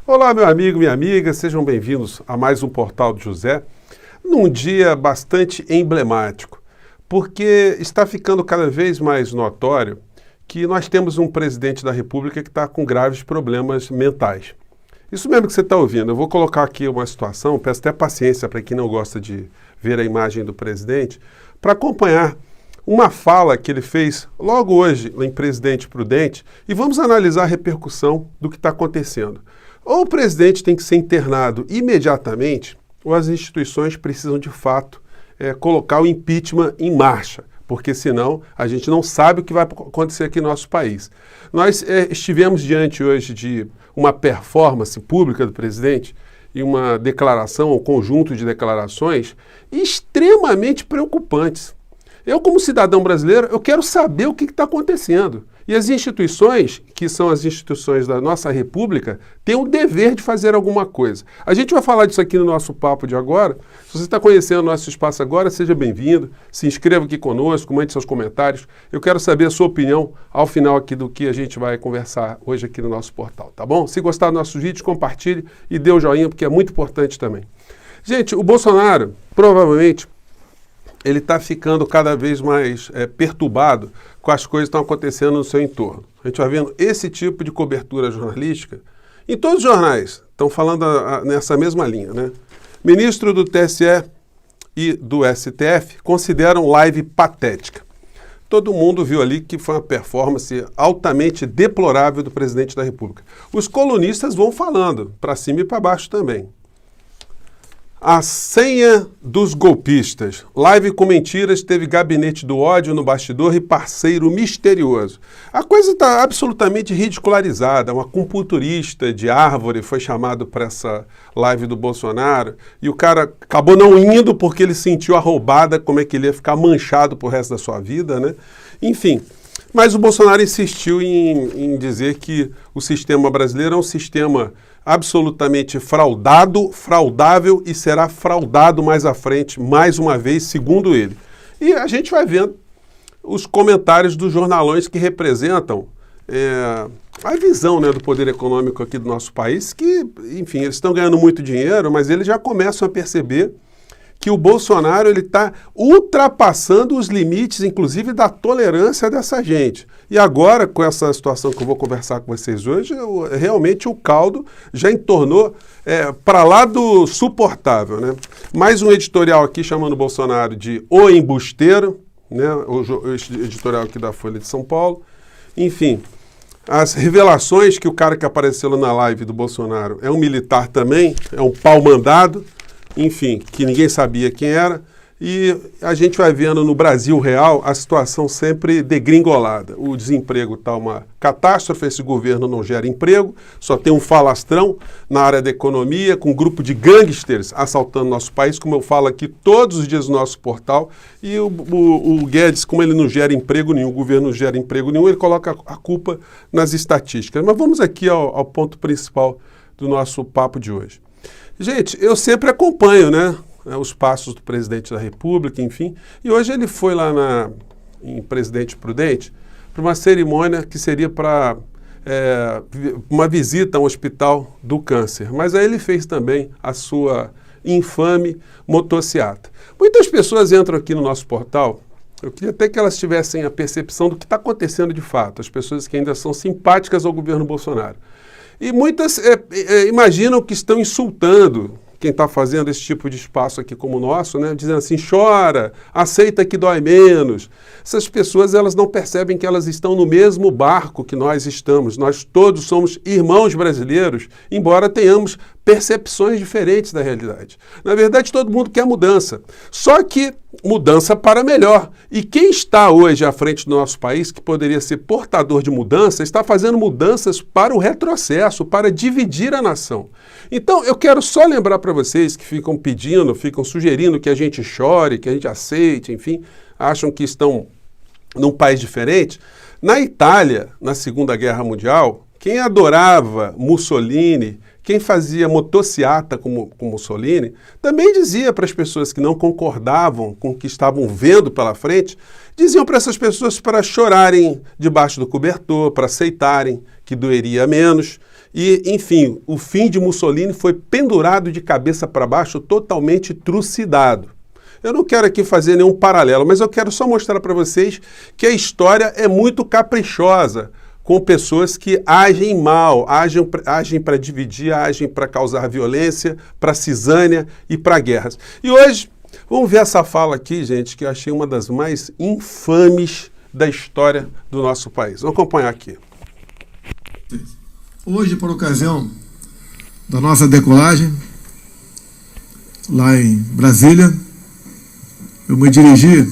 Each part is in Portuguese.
Olá, meu amigo, minha amiga, sejam bem-vindos a mais um Portal de José, num dia bastante emblemático, porque está ficando cada vez mais notório que nós temos um presidente da República que está com graves problemas mentais. Isso mesmo que você está ouvindo. Eu vou colocar aqui uma situação, peço até paciência para quem não gosta de ver a imagem do presidente, para acompanhar uma fala que ele fez logo hoje em Presidente Prudente e vamos analisar a repercussão do que está acontecendo. Ou o presidente tem que ser internado imediatamente, ou as instituições precisam de fato colocar o impeachment em marcha, porque senão a gente não sabe o que vai acontecer aqui no nosso país. Nós estivemos diante hoje de uma performance pública do presidente e uma declaração, um conjunto de declarações extremamente preocupantes. Eu, como cidadão brasileiro, eu quero saber o que está acontecendo. E as instituições, que são as instituições da nossa República, têm o dever de fazer alguma coisa. A gente vai falar disso aqui no nosso papo de agora. Se você está conhecendo o nosso espaço agora, seja bem-vindo. Se inscreva aqui conosco, mande seus comentários. Eu quero saber a sua opinião ao final aqui do que a gente vai conversar hoje aqui no nosso portal, tá bom? Se gostar dos nossos vídeos, compartilhe e dê o joinha, porque é muito importante também. Gente, o Bolsonaro, provavelmente, ele está ficando cada vez mais perturbado com as coisas que estão acontecendo no seu entorno. A gente vai vendo esse tipo de cobertura jornalística em todos os jornais, estão falando nessa mesma linha, né? Ministro do TSE e do STF consideram live patética. Todo mundo viu ali que foi uma performance altamente deplorável do presidente da República. Os colunistas vão falando, para cima e para baixo também. A senha dos golpistas. Live com mentiras, teve gabinete do ódio no bastidor e parceiro misterioso. A coisa está absolutamente ridicularizada. Uma acupunturista de árvore foi chamado para essa live do Bolsonaro e o cara acabou não indo porque ele sentiu a roubada, como é que ele ia ficar manchado pro resto da sua vida, né? Enfim, mas o Bolsonaro insistiu em dizer que o sistema brasileiro é um sistema absolutamente fraudável e será fraudado mais à frente, mais uma vez, segundo ele. E a gente vai vendo os comentários dos jornalões que representam a visão, né, do poder econômico aqui do nosso país, que, enfim, eles estão ganhando muito dinheiro, mas eles já começam a perceber que o Bolsonaro está ultrapassando os limites, inclusive, da tolerância dessa gente. E agora, com essa situação que eu vou conversar com vocês hoje, realmente o caldo já entornou para lá do suportável, né? Mais um editorial aqui chamando o Bolsonaro de o embusteiro, né? O editorial aqui da Folha de São Paulo. Enfim, as revelações que o cara que apareceu na live do Bolsonaro é um militar também, é um pau-mandado, enfim, que ninguém sabia quem era, e a gente vai vendo no Brasil real a situação sempre degringolada. O desemprego está uma catástrofe, esse governo não gera emprego, só tem um falastrão na área da economia, com um grupo de gangsters assaltando nosso país, como eu falo aqui todos os dias no nosso portal, e o Guedes, como ele não gera emprego nenhum, o governo não gera emprego nenhum, ele coloca a culpa nas estatísticas. Mas vamos aqui ao ponto principal do nosso papo de hoje. Gente, eu sempre acompanho, né, os passos do presidente da República, enfim, e hoje ele foi lá em Presidente Prudente para uma cerimônia que seria para uma visita ao Hospital do Câncer, mas aí ele fez também a sua infame motociata. Muitas pessoas entram aqui no nosso portal, eu queria até que elas tivessem a percepção do que está acontecendo de fato, as pessoas que ainda são simpáticas ao governo Bolsonaro. E muitas imaginam que estão insultando quem está fazendo esse tipo de espaço aqui como o nosso, né? Dizendo assim, chora, aceita que dói menos. Essas pessoas, elas não percebem que elas estão no mesmo barco que nós estamos. Nós todos somos irmãos brasileiros, embora tenhamos percepções diferentes da realidade. Na verdade, todo mundo quer mudança. Só que mudança para melhor. E quem está hoje à frente do nosso país, que poderia ser portador de mudança, está fazendo mudanças para o retrocesso, para dividir a nação. Então, eu quero só lembrar para vocês que ficam pedindo, ficam sugerindo que a gente chore, que a gente aceite, enfim, acham que estão num país diferente. Na Itália, na Segunda Guerra Mundial, quem adorava Mussolini, quem fazia motociata com Mussolini, também dizia para as pessoas que não concordavam com o que estavam vendo pela frente, diziam para essas pessoas para chorarem debaixo do cobertor, para aceitarem que doeria menos. E, enfim, o fim de Mussolini foi pendurado de cabeça para baixo, totalmente trucidado. Eu não quero aqui fazer nenhum paralelo, mas eu quero só mostrar para vocês que a história é muito caprichosa com pessoas que agem mal, agem para dividir, agem para causar violência, para cisânia e para guerras. E hoje, vamos ver essa fala aqui, gente, que eu achei uma das mais infames da história do nosso país. Vamos acompanhar aqui. Hoje, por ocasião da nossa decolagem, lá em Brasília, eu me dirigi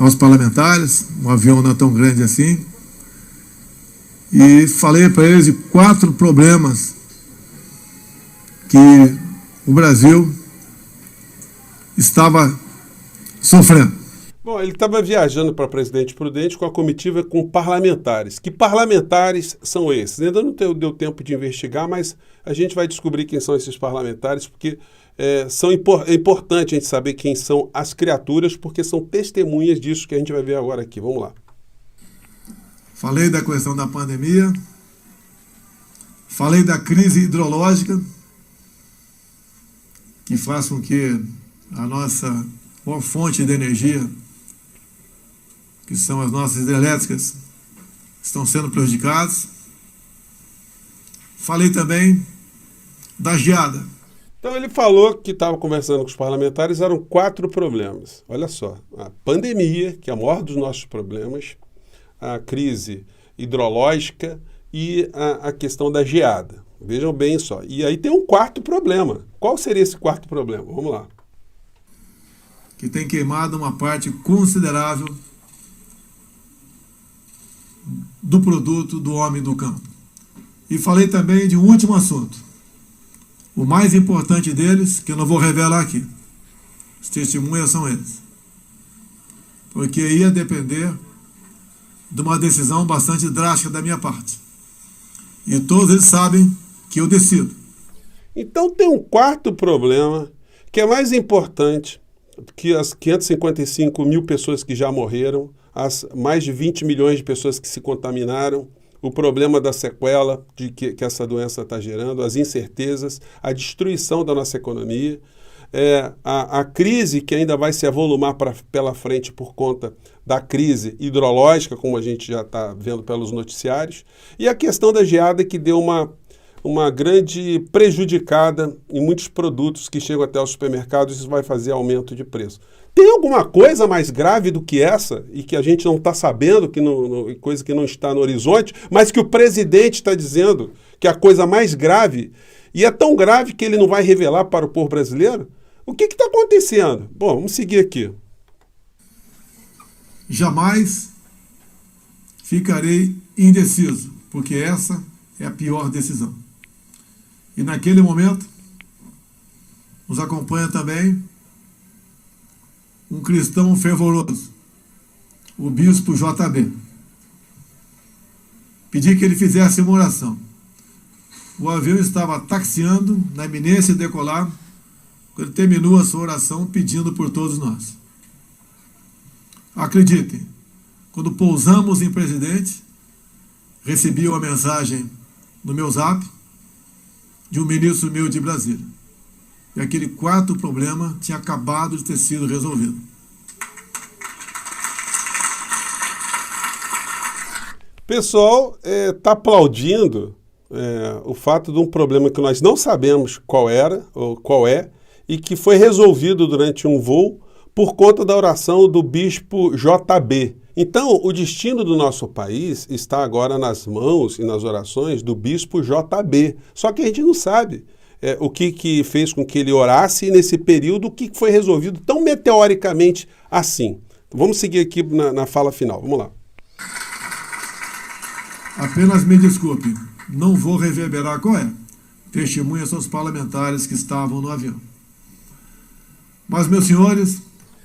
aos parlamentares, um avião não é tão grande assim, e falei para eles de 4 problemas que o Brasil estava sofrendo. Bom, ele estava viajando para Presidente Prudente com a comitiva com parlamentares. Que parlamentares são esses? Ainda não deu tempo de investigar, mas a gente vai descobrir quem são esses parlamentares, porque é importante a gente saber quem são as criaturas, porque são testemunhas disso que a gente vai ver agora aqui. Vamos lá. Falei da questão da pandemia, falei da crise hidrológica, que faz com que a nossa maior fonte de energia, que são as nossas hidrelétricas, estão sendo prejudicadas. Falei também da geada. Então ele falou que estava conversando com os parlamentares, eram 4 problemas. Olha só, a pandemia, que é o maior dos nossos problemas, a crise hidrológica e a questão da geada. Vejam bem só. E aí tem um 4º problema. Qual seria esse 4º problema? Vamos lá. Que tem queimado uma parte considerável do produto do homem do campo. E falei também de um último assunto. O mais importante deles, que eu não vou revelar aqui. As testemunhas são eles. Porque ia depender de uma decisão bastante drástica da minha parte. E todos eles sabem que eu decido. Então tem um 4º problema que é mais importante que as 555 mil pessoas que já morreram, as mais de 20 milhões de pessoas que se contaminaram, o problema da sequela que essa doença está gerando, as incertezas, a destruição da nossa economia, a crise que ainda vai se avolumar pela frente por conta da crise hidrológica, como a gente já está vendo pelos noticiários, e a questão da geada que deu uma grande prejudicada em muitos produtos que chegam até os supermercados, isso vai fazer aumento de preço. Tem alguma coisa mais grave do que essa e que a gente não está sabendo, coisa que não está no horizonte, mas que o presidente está dizendo que é a coisa mais grave, e é tão grave que ele não vai revelar para o povo brasileiro? O que está acontecendo? Bom, vamos seguir aqui. Jamais ficarei indeciso, porque essa é a pior decisão. E naquele momento, nos acompanha também um cristão fervoroso, o bispo JB. Pedi que ele fizesse uma oração. O avião estava taxiando, na iminência de decolar, quando ele terminou a sua oração pedindo por todos nós. Acreditem, quando pousamos em Presidente, recebi uma mensagem no meu zap de um ministro meu de Brasília. E aquele 4º problema tinha acabado de ter sido resolvido. O pessoal está aplaudindo o fato de um problema que nós não sabemos qual era ou qual é, e que foi resolvido durante um voo por conta da oração do bispo JB. Então, o destino do nosso país está agora nas mãos e nas orações do bispo JB. Só que a gente não sabe o que fez com que ele orasse e, nesse período, o que foi resolvido tão meteoricamente assim. Vamos seguir aqui na fala final. Vamos lá. Apenas me desculpe, não vou reverberar qual é. Testemunhas são os parlamentares que estavam no avião. Mas, meus senhores...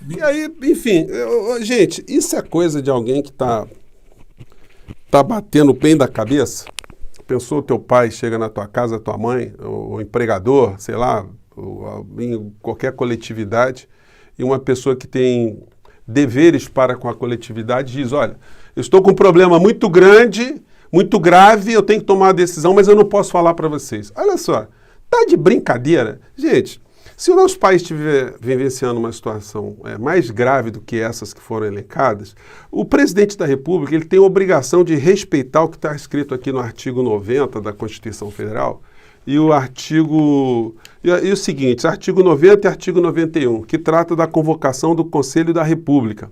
E aí, enfim, gente, isso é coisa de alguém que tá batendo bem da cabeça? Pensou o teu pai chega na tua casa, tua mãe, o empregador, sei lá, em qualquer coletividade, e uma pessoa que tem deveres para com a coletividade diz, olha, eu estou com um problema muito grande, muito grave, eu tenho que tomar uma decisão, mas eu não posso falar para vocês. Olha só, tá de brincadeira? Gente, se o nosso país estiver vivenciando uma situação mais grave do que essas que foram elencadas, o presidente da República ele tem a obrigação de respeitar o que está escrito aqui no artigo 90 da Constituição Federal e o artigo... E o seguinte, artigo 90 e artigo 91, que trata da convocação do Conselho da República,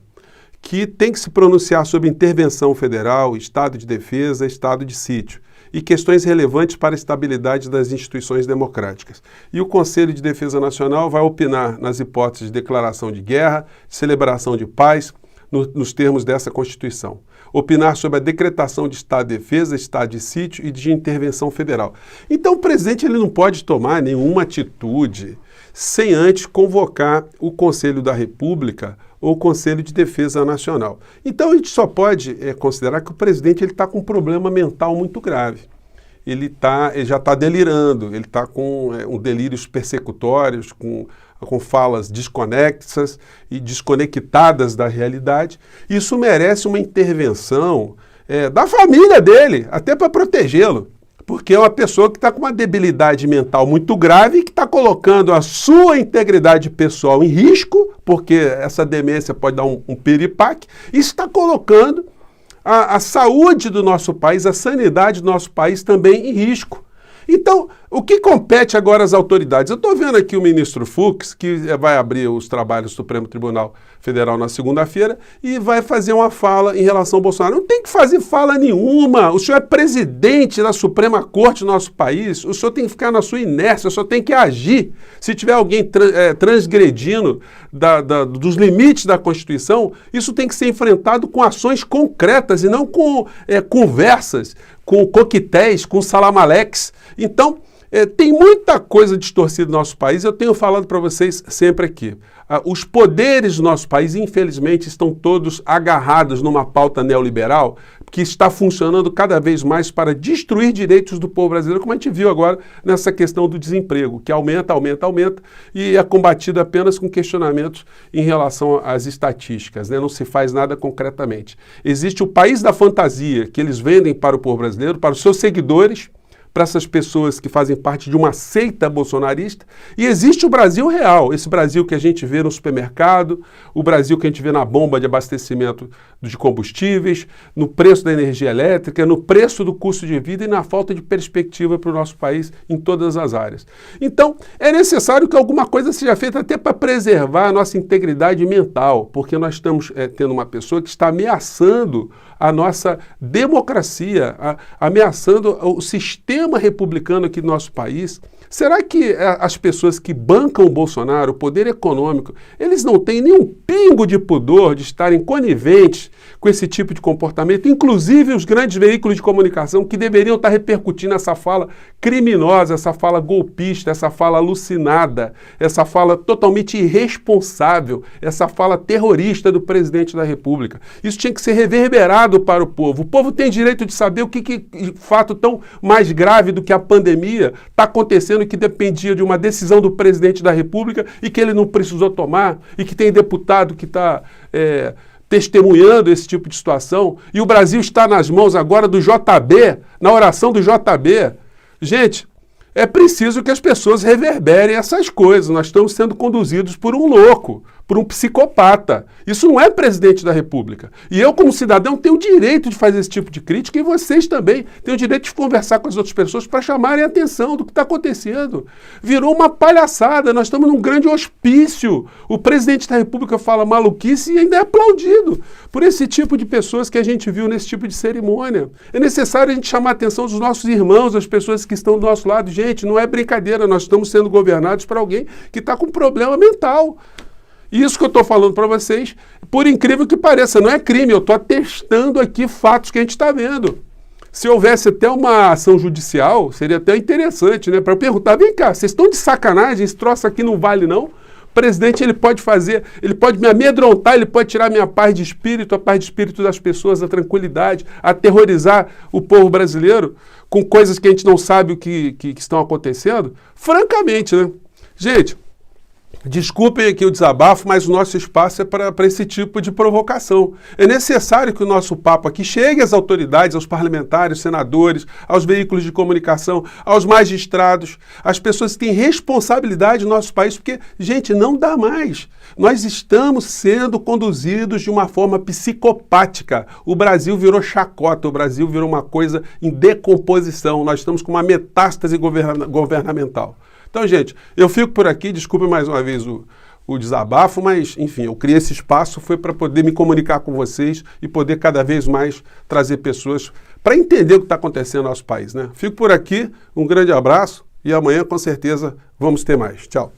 que tem que se pronunciar sobre intervenção federal, estado de defesa, estado de sítio e questões relevantes para a estabilidade das instituições democráticas. E o Conselho de Defesa Nacional vai opinar nas hipóteses de declaração de guerra, celebração de paz, nos termos dessa Constituição. Opinar sobre a decretação de estado de defesa, estado de sítio e de intervenção federal. Então o presidente ele não pode tomar nenhuma atitude sem antes convocar o Conselho da República ou o Conselho de Defesa Nacional. Então a gente só pode considerar que o presidente está com um problema mental muito grave. Ele já está delirando, ele está com delírios persecutórios, com falas desconexas e desconectadas da realidade. Isso merece uma intervenção da família dele, até para protegê-lo. Porque é uma pessoa que está com uma debilidade mental muito grave e que está colocando a sua integridade pessoal em risco, porque essa demência pode dar um piripaque, e está colocando a saúde do nosso país, a sanidade do nosso país também em risco. Então, o que compete agora às autoridades? Eu estou vendo aqui o ministro Fux, que vai abrir os trabalhos do Supremo Tribunal Federal na segunda-feira e vai fazer uma fala em relação ao Bolsonaro. Não tem que fazer fala nenhuma. O senhor é presidente da Suprema Corte do nosso país. O senhor tem que ficar na sua inércia, o senhor tem que agir. Se tiver alguém transgredindo dos limites da Constituição, isso tem que ser enfrentado com ações concretas e não com conversas, com coquetéis, com salamaleques. Então, tem muita coisa distorcida no nosso país, eu tenho falado para vocês sempre aqui. Os poderes do nosso país, infelizmente, estão todos agarrados numa pauta neoliberal que está funcionando cada vez mais para destruir direitos do povo brasileiro, como a gente viu agora nessa questão do desemprego, que aumenta e é combatido apenas com questionamentos em relação às estatísticas, né? Não se faz nada concretamente. Existe o país da fantasia que eles vendem para o povo brasileiro, para os seus seguidores, para essas pessoas que fazem parte de uma seita bolsonarista, e existe o Brasil real, esse Brasil que a gente vê no supermercado, o Brasil que a gente vê na bomba de abastecimento de combustíveis, no preço da energia elétrica, no preço do custo de vida e na falta de perspectiva para o nosso país em todas as áreas. Então, é necessário que alguma coisa seja feita até para preservar a nossa integridade mental, porque nós estamos tendo uma pessoa que está ameaçando a nossa democracia, ameaçando o sistema republicano aqui do nosso país. Será que as pessoas que bancam o Bolsonaro, o poder econômico, eles não têm nenhum pingo de pudor de estarem coniventes com esse tipo de comportamento? Inclusive os grandes veículos de comunicação que deveriam estar repercutindo essa fala criminosa, essa fala golpista, essa fala alucinada, essa fala totalmente irresponsável, essa fala terrorista do presidente da República. Isso tinha que ser reverberado para o povo. O povo tem direito de saber o que fato tão mais grave do que a pandemia está acontecendo, que dependia de uma decisão do presidente da República e que ele não precisou tomar, e que tem deputado que está testemunhando esse tipo de situação, e o Brasil está nas mãos agora do JB, na oração do JB. Gente, é preciso que as pessoas reverberem essas coisas. Nós estamos sendo conduzidos por um louco, por um psicopata. Isso não é presidente da República. E eu, como cidadão, tenho o direito de fazer esse tipo de crítica, e vocês também têm o direito de conversar com as outras pessoas para chamarem a atenção do que está acontecendo. Virou uma palhaçada, nós estamos num grande hospício. O presidente da República fala maluquice e ainda é aplaudido por esse tipo de pessoas que a gente viu nesse tipo de cerimônia. É necessário a gente chamar a atenção dos nossos irmãos, das pessoas que estão do nosso lado. Gente, não é brincadeira, nós estamos sendo governados por alguém que está com problema mental. Isso que eu estou falando para vocês, por incrível que pareça, não é crime, eu estou atestando aqui fatos que a gente está vendo. Se houvesse até uma ação judicial, seria até interessante, né? Para eu perguntar, vem cá, vocês estão de sacanagem, esse troço aqui não vale não? O presidente, ele pode me amedrontar, ele pode tirar minha paz de espírito, a paz de espírito das pessoas, a tranquilidade, aterrorizar o povo brasileiro com coisas que a gente não sabe o que estão acontecendo? Francamente, né? Gente, Desculpem aqui o desabafo, mas o nosso espaço é para esse tipo de provocação. É necessário que o nosso papo aqui chegue às autoridades, aos parlamentares, senadores, aos veículos de comunicação, aos magistrados, às pessoas que têm responsabilidade no nosso país, porque, gente, não dá mais. Nós estamos sendo conduzidos de uma forma psicopática. O Brasil virou chacota, o Brasil virou uma coisa em decomposição. Nós estamos com uma metástase governamental. Então, gente, eu fico por aqui, desculpe mais uma vez o desabafo, mas, enfim, eu criei esse espaço, foi para poder me comunicar com vocês e poder cada vez mais trazer pessoas para entender o que está acontecendo no nosso país, né? Fico por aqui, um grande abraço e amanhã, com certeza, vamos ter mais. Tchau.